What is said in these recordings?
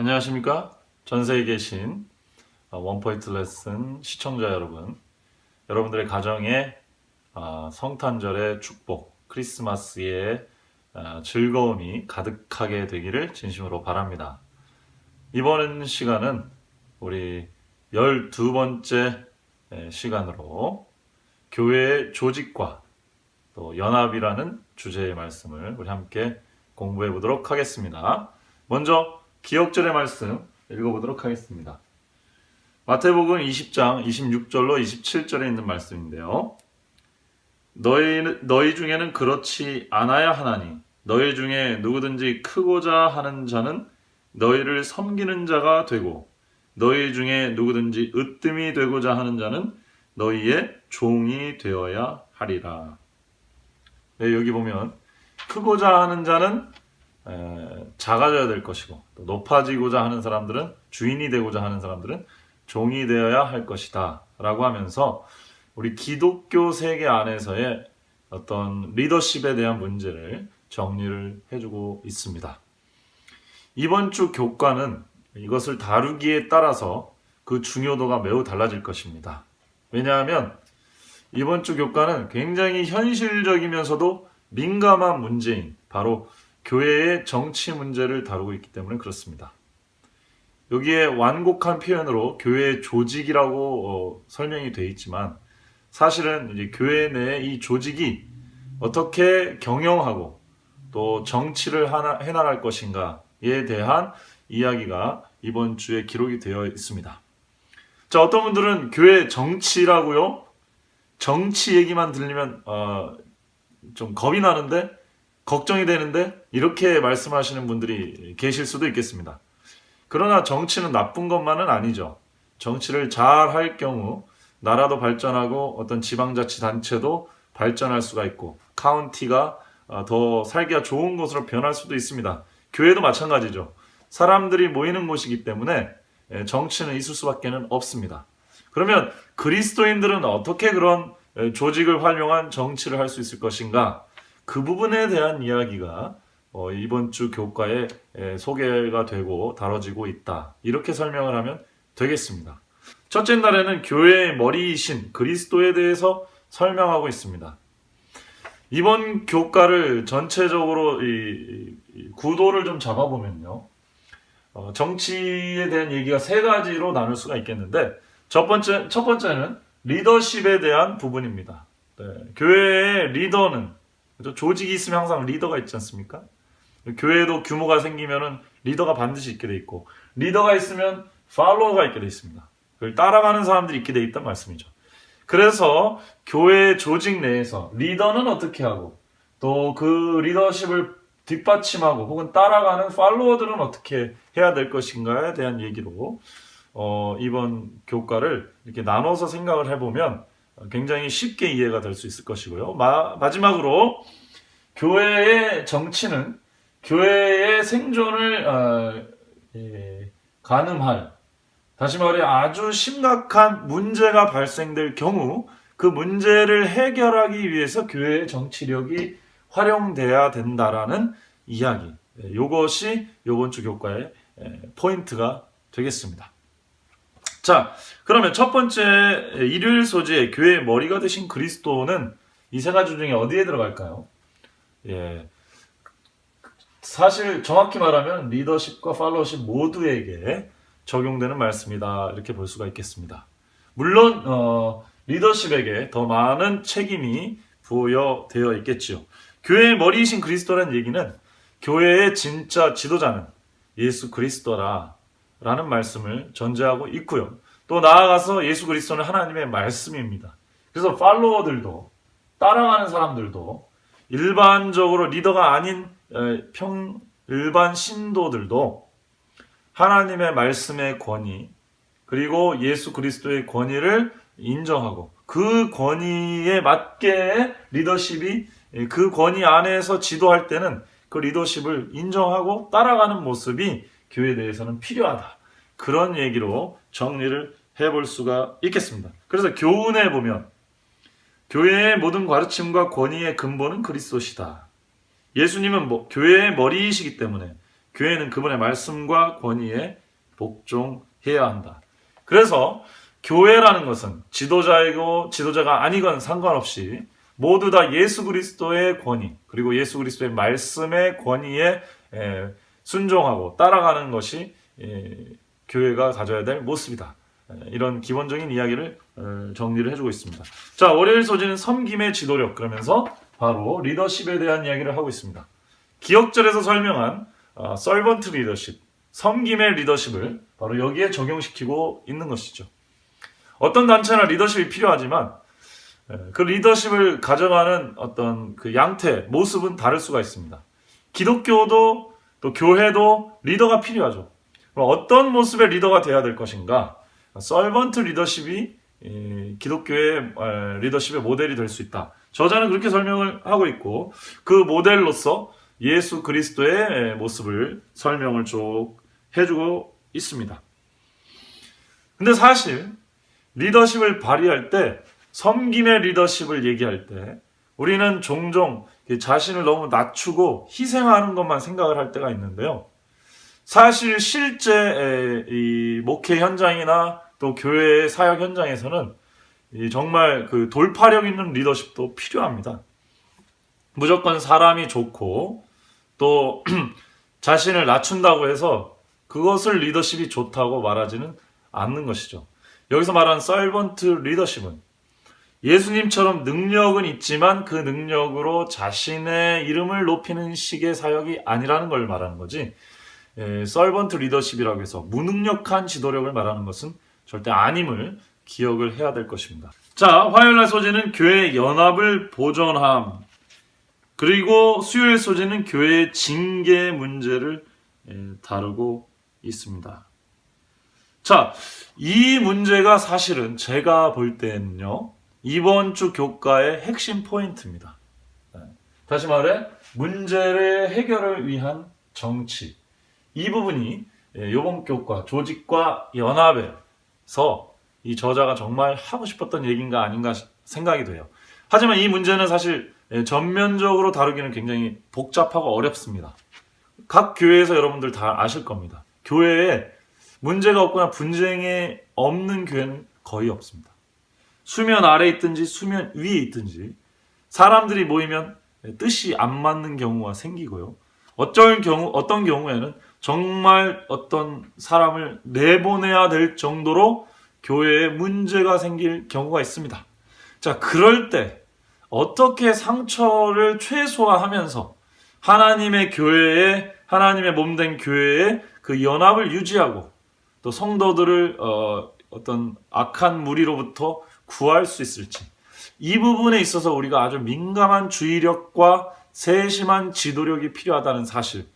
안녕하십니까? 전 세계에 계신 원포인트 레슨 시청자 여러분, 여러분들의 가정에 성탄절의 축복, 크리스마스의 즐거움이 가득하게 되기를 진심으로 바랍니다. 이번 시간은 우리 12번째 시간으로 교회의 조직과 또 연합이라는 주제의 말씀을 우리 함께 공부해 보도록 하겠습니다. 먼저 기억절의 말씀 읽어보도록 하겠습니다. 마태복음 20장 26절로 27절에 있는 말씀인데요. 너희 중에는 그렇지 않아야 하나니 너희 중에 누구든지 크고자 하는 자는 너희를 섬기는 자가 되고 너희 중에 누구든지 으뜸이 되고자 하는 자는 너희의 종이 되어야 하리라. 네, 여기 보면 크고자 하는 자는 작아져야 될 것이고 또 높아지고자 하는 사람들은 주인이 되고자 하는 사람들은 종이 되어야 할 것이다 라고 하면서 우리 기독교 세계 안에서의 어떤 리더십에 대한 문제를 정리를 해주고 있습니다. 이번 주 교과는 이것을 다루기에 따라서 그 중요도가 매우 달라질 것입니다. 왜냐하면 이번 주 교과는 굉장히 현실적이면서도 민감한 문제인 바로 교회의 정치 문제를 다루고 있기 때문에 그렇습니다. 여기에 완곡한 표현으로 교회의 조직이라고 설명이 되어 있지만 사실은 이제 교회 내의 이 조직이 어떻게 경영하고 또 정치를 해나갈 것인가에 대한 이야기가 이번 주에 기록이 되어 있습니다. 자, 어떤 분들은 교회 정치라고요? 정치 얘기만 들리면 좀 겁이 나는데 걱정이 되는데 이렇게 말씀하시는 분들이 계실 수도 있겠습니다. 그러나 정치는 나쁜 것만은 아니죠. 정치를 잘 할 경우 나라도 발전하고 어떤 지방자치단체도 발전할 수가 있고 카운티가 더 살기가 좋은 곳으로 변할 수도 있습니다. 교회도 마찬가지죠. 사람들이 모이는 곳이기 때문에 정치는 있을 수밖에 없습니다. 그러면 그리스도인들은 어떻게 그런 조직을 활용한 정치를 할 수 있을 것인가? 그 부분에 대한 이야기가 이번 주 교과에 소개가 되고 다뤄지고 있다. 이렇게 설명을 하면 되겠습니다. 첫째 날에는 교회의 머리이신 그리스도에 대해서 설명하고 있습니다. 이번 교과를 전체적으로 이 구도를 좀 잡아보면요. 정치에 대한 얘기가 세 가지로 나눌 수가 있겠는데 첫 번째는 리더십에 대한 부분입니다. 네, 교회의 리더는 조직이 있으면 항상 리더가 있지 않습니까? 교회에도 규모가 생기면은 리더가 반드시 있게 돼 있고 리더가 있으면 팔로워가 있게 돼 있습니다. 그걸 따라가는 사람들이 있게 돼 있단 말씀이죠. 그래서 교회 조직 내에서 리더는 어떻게 하고 또 그 리더십을 뒷받침하고 혹은 따라가는 팔로워들은 어떻게 해야 될 것인가에 대한 얘기로 이번 교과를 이렇게 나눠서 생각을 해보면 굉장히 쉽게 이해가 될 수 있을 것이고요. 마지막으로 교회의 정치는 교회의 생존을 가늠할, 다시 말해 아주 심각한 문제가 발생될 경우 그 문제를 해결하기 위해서 교회의 정치력이 활용돼야 된다라는 이야기. 이것이 이번 주 교과의 포인트가 되겠습니다. 자, 그러면 첫 번째 일요일 소재 교회의 머리가 되신 그리스도는 이 세 가지 중에 어디에 들어갈까요? 사실 정확히 말하면 리더십과 팔로워십 모두에게 적용되는 말씀이다 이렇게 볼 수가 있겠습니다. 물론 리더십에게 더 많은 책임이 부여되어 있겠지요. 교회의 머리이신 그리스도라는 얘기는 교회의 진짜 지도자는 예수 그리스도라 라는 말씀을 전제하고 있고요. 또 나아가서 예수 그리스도는 하나님의 말씀입니다. 그래서 팔로워들도 따라가는 사람들도 일반적으로 리더가 아닌 일반 신도들도 하나님의 말씀의 권위 그리고 예수 그리스도의 권위를 인정하고 그 권위에 맞게 리더십이 그 권위 안에서 지도할 때는 그 리더십을 인정하고 따라가는 모습이 교회에 대해서는 필요하다. 그런 얘기로 정리를 해볼 수가 있겠습니다. 그래서 교훈에 보면 교회의 모든 가르침과 권위의 근본은 그리스도시다. 예수님은 교회의 머리이시기 때문에 교회는 그분의 말씀과 권위에 복종해야 한다. 그래서 교회라는 것은 지도자이고 지도자가 아니건 상관없이 모두 다 예수 그리스도의 권위 그리고 예수 그리스도의 말씀의 권위에 순종하고 따라가는 것이 교회가 가져야 될 모습이다. 이런 기본적인 이야기를 정리를 해주고 있습니다. 자, 월요일 소지는 섬김의 지도력 그러면서 바로 리더십에 대한 이야기를 하고 있습니다. 기억절에서 설명한 서번트 리더십, 섬김의 리더십을 바로 여기에 적용시키고 있는 것이죠. 어떤 단체나 리더십이 필요하지만 그 리더십을 가져가는 어떤 그 양태, 모습은 다를 수가 있습니다. 기독교도 또 교회도 리더가 필요하죠. 그럼 어떤 모습의 리더가 돼야 될 것인가? 서번트 리더십이 기독교의 리더십의 모델이 될 수 있다. 저자는 그렇게 설명을 하고 있고 그 모델로서 예수 그리스도의 모습을 설명을 쭉 해주고 있습니다. 근데 사실 리더십을 발휘할 때 섬김의 리더십을 얘기할 때 우리는 종종 자신을 너무 낮추고 희생하는 것만 생각을 할 때가 있는데요. 사실 실제 이 목회 현장이나 또 교회의 사역 현장에서는 정말 그 돌파력 있는 리더십도 필요합니다. 무조건 사람이 좋고 또 자신을 낮춘다고 해서 그것을 리더십이 좋다고 말하지는 않는 것이죠. 여기서 말하는 서번트 리더십은 예수님처럼 능력은 있지만 그 능력으로 자신의 이름을 높이는 식의 사역이 아니라는 걸 말하는 거지. 서번트 리더십이라고 해서 무능력한 지도력을 말하는 것은 절대 아님을 기억을 해야 될 것입니다. 자, 화요일날 소재는 교회 연합을 보존함. 그리고 수요일 소재는 교회의 징계 문제를 다루고 있습니다. 자, 이 문제가 사실은 제가 볼 때는요, 이번 주 교과의 핵심 포인트입니다. 다시 말해, 문제의 해결을 위한 정치. 이 부분이 이번 교과, 조직과 연합에서 이 저자가 정말 하고 싶었던 얘기인가 아닌가 생각이 돼요. 하지만 이 문제는 사실 전면적으로 다루기는 굉장히 복잡하고 어렵습니다. 각 교회에서 여러분들 다 아실 겁니다. 교회에 문제가 없거나 분쟁이 없는 교회는 거의 없습니다. 수면 아래에 있든지 수면 위에 있든지 사람들이 모이면 뜻이 안 맞는 경우가 생기고요. 어떤 경우에는 정말 어떤 사람을 내보내야 될 정도로 교회에 문제가 생길 경우가 있습니다. 자, 그럴 때 어떻게 상처를 최소화하면서 하나님의 교회에, 하나님의 몸된 교회에 그 연합을 유지하고 또 성도들을 어떤 악한 무리로부터 구할 수 있을지, 이 부분에 있어서 우리가 아주 민감한 주의력과 세심한 지도력이 필요하다는 사실,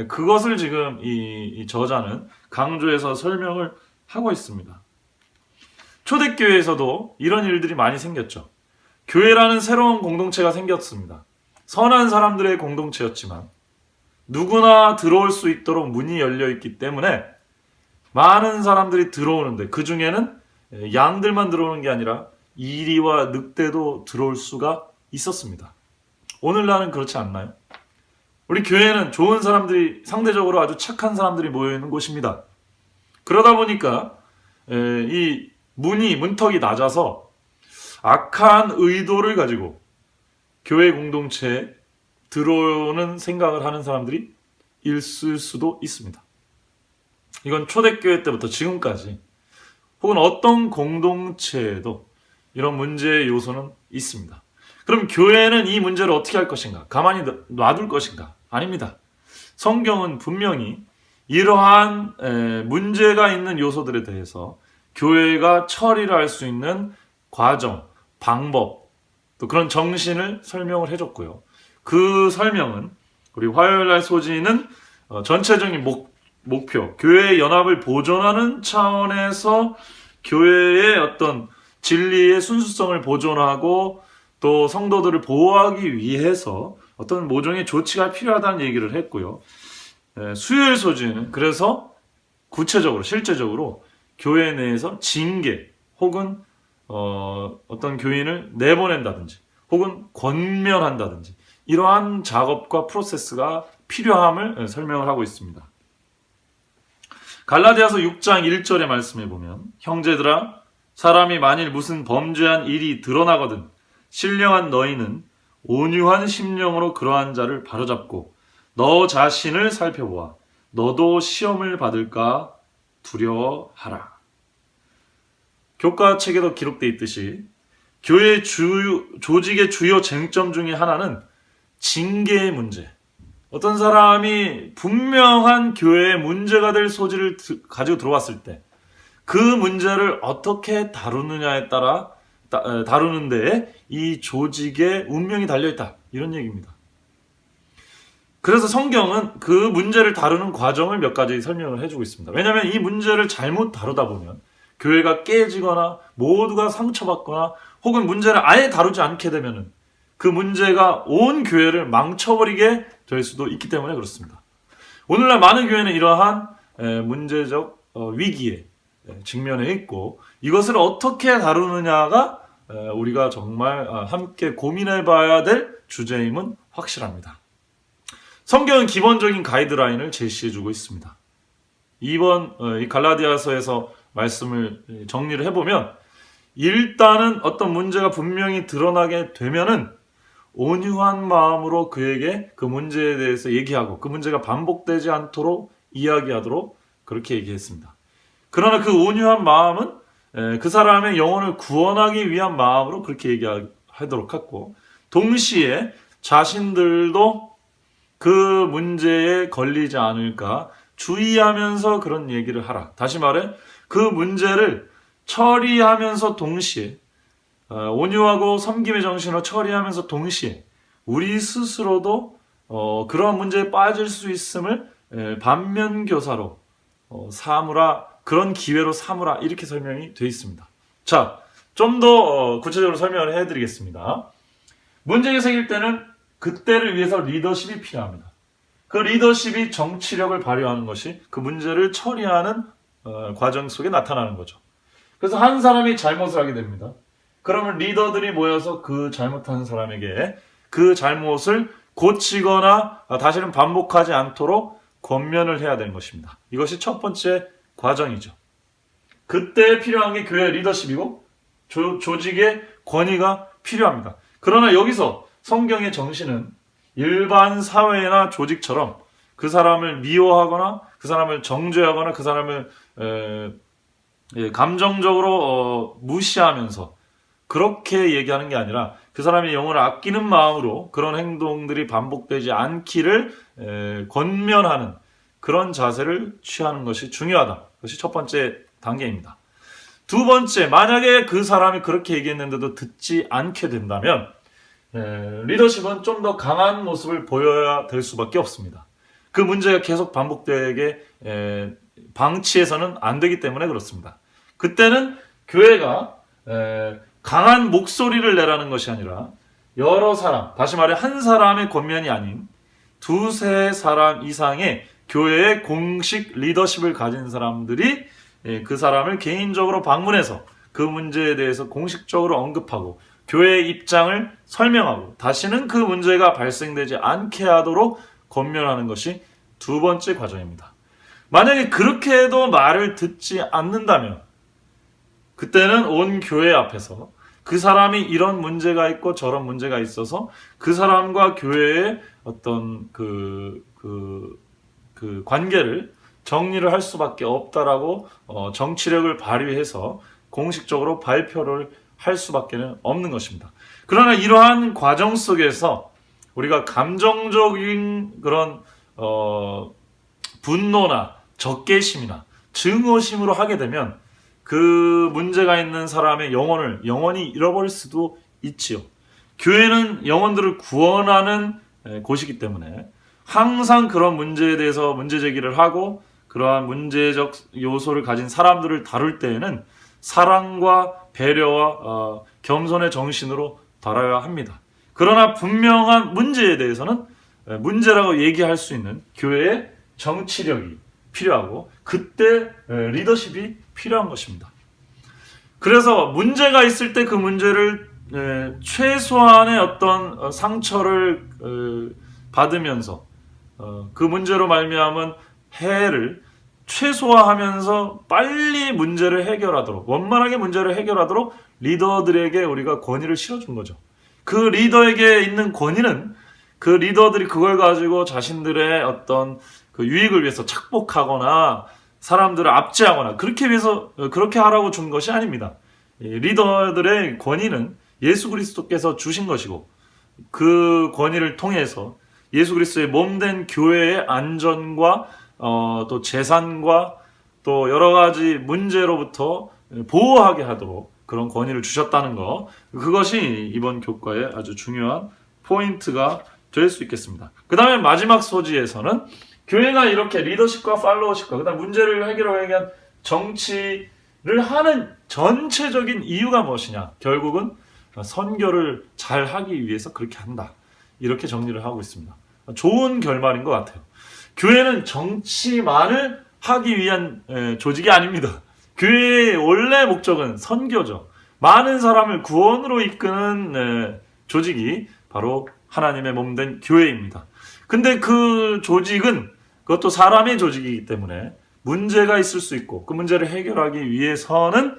그것을 지금 이 저자는 강조해서 설명을 하고 있습니다. 초대교회에서도 이런 일들이 많이 생겼죠. 교회라는 새로운 공동체가 생겼습니다. 선한 사람들의 공동체였지만 누구나 들어올 수 있도록 문이 열려 있기 때문에 많은 사람들이 들어오는데 그 중에는 양들만 들어오는 게 아니라 이리와 늑대도 들어올 수가 있었습니다. 오늘날은 그렇지 않나요? 우리 교회는 좋은 사람들이, 상대적으로 아주 착한 사람들이 모여있는 곳입니다. 그러다 보니까 이 문턱이 낮아서 악한 의도를 가지고 교회 공동체에 들어오는 생각을 하는 사람들이 있을 수도 있습니다. 이건 초대교회 때부터 지금까지 혹은 어떤 공동체에도 이런 문제의 요소는 있습니다. 그럼 교회는 이 문제를 어떻게 할 것인가? 가만히 놔둘 것인가? 아닙니다. 성경은 분명히 이러한 문제가 있는 요소들에 대해서 교회가 처리를 할 수 있는 과정, 방법, 또 그런 정신을 설명을 해줬고요. 그 설명은 우리 화요일날 소지는 전체적인 목표, 교회의 연합을 보존하는 차원에서 교회의 어떤 진리의 순수성을 보존하고 또 성도들을 보호하기 위해서 어떤 모종의 조치가 필요하다는 얘기를 했고요. 수요일 소지는 그래서 구체적으로, 실제적으로 교회 내에서 징계 혹은 어떤 교인을 내보낸다든지 혹은 권면한다든지 이러한 작업과 프로세스가 필요함을 설명을 하고 있습니다. 갈라디아서 6장 1절의 말씀에 보면 형제들아 사람이 만일 무슨 범죄한 일이 드러나거든 신령한 너희는 온유한 심령으로 그러한 자를 바로잡고 너 자신을 살펴보아 너도 시험을 받을까 두려워하라. 교과책에도 기록되어 있듯이 교회 조직의 주요 쟁점 중에 하나는 징계의 문제. 어떤 사람이 분명한 교회에 문제가 될 소지를 가지고 들어왔을 때 그 문제를 어떻게 다루느냐에 따라 다루는 데에 이 조직의 운명이 달려있다. 이런 얘기입니다. 그래서 성경은 그 문제를 다루는 과정을 몇 가지 설명을 해주고 있습니다. 왜냐하면 이 문제를 잘못 다루다 보면 교회가 깨지거나 모두가 상처받거나 혹은 문제를 아예 다루지 않게 되면 그 문제가 온 교회를 망쳐버리게 될 수도 있기 때문에 그렇습니다. 오늘날 많은 교회는 이러한 문제적 위기에 직면해 있고 이것을 어떻게 다루느냐가 우리가 정말 함께 고민해 봐야 될 주제임은 확실합니다. 성경은 기본적인 가이드라인을 제시해 주고 있습니다. 이번 이 갈라디아서에서 말씀을 정리를 해보면 일단은 어떤 문제가 분명히 드러나게 되면은 온유한 마음으로 그에게 그 문제에 대해서 얘기하고 그 문제가 반복되지 않도록 이야기하도록 그렇게 얘기했습니다. 그러나 그 온유한 마음은 그 사람의 영혼을 구원하기 위한 마음으로 그렇게 얘기하도록 했고 동시에 자신들도 그 문제에 걸리지 않을까 주의하면서 그런 얘기를 하라. 다시 말해 그 문제를 처리하면서 동시에 온유하고 섬김의 정신으로 처리하면서 동시에 우리 스스로도 그런 문제에 빠질 수 있음을 반면교사로 삼으라. 그런 기회로 삼으라. 이렇게 설명이 되어 있습니다. 자, 좀 더 구체적으로 설명을 해드리겠습니다. 문제가 생길 때는 그때를 위해서 리더십이 필요합니다. 그 리더십이 정치력을 발휘하는 것이 그 문제를 처리하는 과정 속에 나타나는 거죠. 그래서 한 사람이 잘못을 하게 됩니다. 그러면 리더들이 모여서 그 잘못한 사람에게 그 잘못을 고치거나 다시는 반복하지 않도록 권면을 해야 되는 것입니다. 이것이 첫 번째 과정이죠. 그때 필요한 게 교회의 리더십이고 조직의 권위가 필요합니다. 그러나 여기서 성경의 정신은 일반 사회나 조직처럼 그 사람을 미워하거나 그 사람을 정죄하거나 그 사람을 감정적으로 무시하면서 그렇게 얘기하는 게 아니라 그 사람의 영혼을 아끼는 마음으로 그런 행동들이 반복되지 않기를 권면하는 그런 자세를 취하는 것이 중요하다. 그것이 첫 번째 단계입니다. 두 번째, 만약에 그 사람이 그렇게 얘기했는데도 듣지 않게 된다면 리더십은 좀 더 강한 모습을 보여야 될 수밖에 없습니다. 그 문제가 계속 반복되게 방치해서는 안 되기 때문에 그렇습니다. 그때는 교회가 강한 목소리를 내라는 것이 아니라 여러 사람, 다시 말해 한 사람의 권면이 아닌 두세 사람 이상의 교회의 공식 리더십을 가진 사람들이 그 사람을 개인적으로 방문해서 그 문제에 대해서 공식적으로 언급하고 교회의 입장을 설명하고 다시는 그 문제가 발생되지 않게 하도록 권면하는 것이 두 번째 과정입니다. 만약에 그렇게 해도 말을 듣지 않는다면 그때는 온 교회 앞에서 그 사람이 이런 문제가 있고 저런 문제가 있어서 그 사람과 교회의 어떤 그 관계를 정리를 할 수밖에 없다라고 정치력을 발휘해서 공식적으로 발표를 할 수밖에 없는 것입니다. 그러나 이러한 과정 속에서 우리가 감정적인 그런 분노나 적개심이나 증오심으로 하게 되면 그 문제가 있는 사람의 영혼을 영원히 잃어버릴 수도 있지요. 교회는 영혼들을 구원하는 곳이기 때문에 항상 그런 문제에 대해서 문제 제기를 하고 그러한 문제적 요소를 가진 사람들을 다룰 때에는 사랑과 배려와 겸손의 정신으로 다뤄야 합니다. 그러나 분명한 문제에 대해서는 문제라고 얘기할 수 있는 교회의 정치력이 필요하고 그때 리더십이 필요한 것입니다. 그래서 문제가 있을 때 그 문제를 최소한의 어떤 상처를 받으면서 그 문제로 말미암은 해를 최소화하면서 빨리 문제를 해결하도록, 원만하게 문제를 해결하도록 리더들에게 우리가 권위를 실어준 거죠. 그 리더에게 있는 권위는 그 리더들이 그걸 가지고 자신들의 어떤 그 유익을 위해서 착복하거나 사람들을 압제하거나 그렇게 하라고 준 것이 아닙니다. 리더들의 권위는 예수 그리스도께서 주신 것이고, 그 권위를 통해서 예수 그리스도의 몸된 교회의 안전과 또 재산과 또 여러 가지 문제로부터 보호하게 하도록 그런 권위를 주셨다는 것, 그것이 이번 교과의 아주 중요한 포인트가 될 수 있겠습니다. 그 다음에 마지막 소지에서는 교회가 이렇게 리더십과 팔로워십과 그다음 문제를 해결하기 위한 정치를 하는 전체적인 이유가 무엇이냐, 결국은 선교를 잘 하기 위해서 그렇게 한다, 이렇게 정리를 하고 있습니다. 좋은 결말인 것 같아요. 교회는 정치만을 하기 위한 조직이 아닙니다. 교회의 원래 목적은 선교죠. 많은 사람을 구원으로 이끄는 조직이 바로 하나님의 몸된 교회입니다. 근데 그 조직은 그것도 사람의 조직이기 때문에 문제가 있을 수 있고, 그 문제를 해결하기 위해서는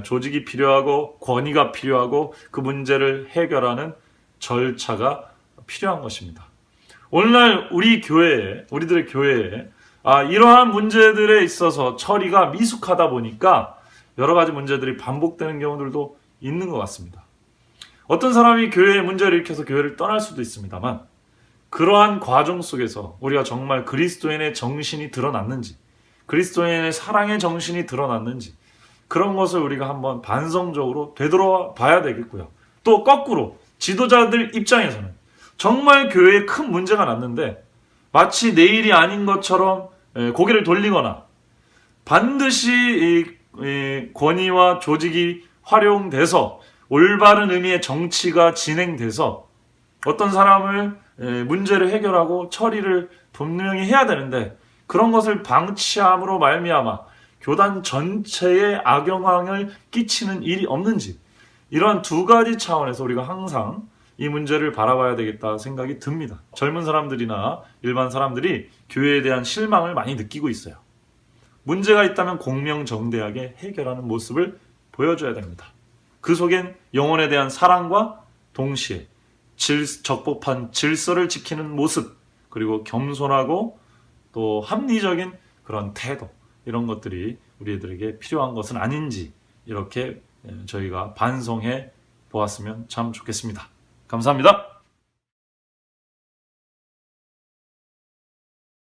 조직이 필요하고 권위가 필요하고 그 문제를 해결하는 절차가 필요한 것입니다. 오늘날 우리들의 교회에 이러한 문제들에 있어서 처리가 미숙하다 보니까 여러 가지 문제들이 반복되는 경우들도 있는 것 같습니다. 어떤 사람이 교회에 문제를 일으켜서 교회를 떠날 수도 있습니다만, 그러한 과정 속에서 우리가 정말 그리스도인의 정신이 드러났는지, 그리스도인의 사랑의 정신이 드러났는지, 그런 것을 우리가 한번 반성적으로 되돌아봐야 되겠고요. 또 거꾸로 지도자들 입장에서는 정말 교회에 큰 문제가 났는데 마치 내일이 아닌 것처럼 고개를 돌리거나, 반드시 이 권위와 조직이 활용돼서 올바른 의미의 정치가 진행돼서 어떤 사람을 문제를 해결하고 처리를 분명히 해야 되는데, 그런 것을 방치함으로 말미암아 교단 전체에 악영향을 끼치는 일이 없는지, 이러한 두 가지 차원에서 우리가 항상 이 문제를 바라봐야 되겠다 생각이 듭니다. 젊은 사람들이나 일반 사람들이 교회에 대한 실망을 많이 느끼고 있어요. 문제가 있다면 공명정대하게 해결하는 모습을 보여줘야 됩니다. 그 속엔 영혼에 대한 사랑과 동시에 적법한 질서를 지키는 모습, 그리고 겸손하고 또 합리적인 그런 태도, 이런 것들이 우리들에게 필요한 것은 아닌지, 이렇게 저희가 반성해 보았으면 참 좋겠습니다. 감사합니다.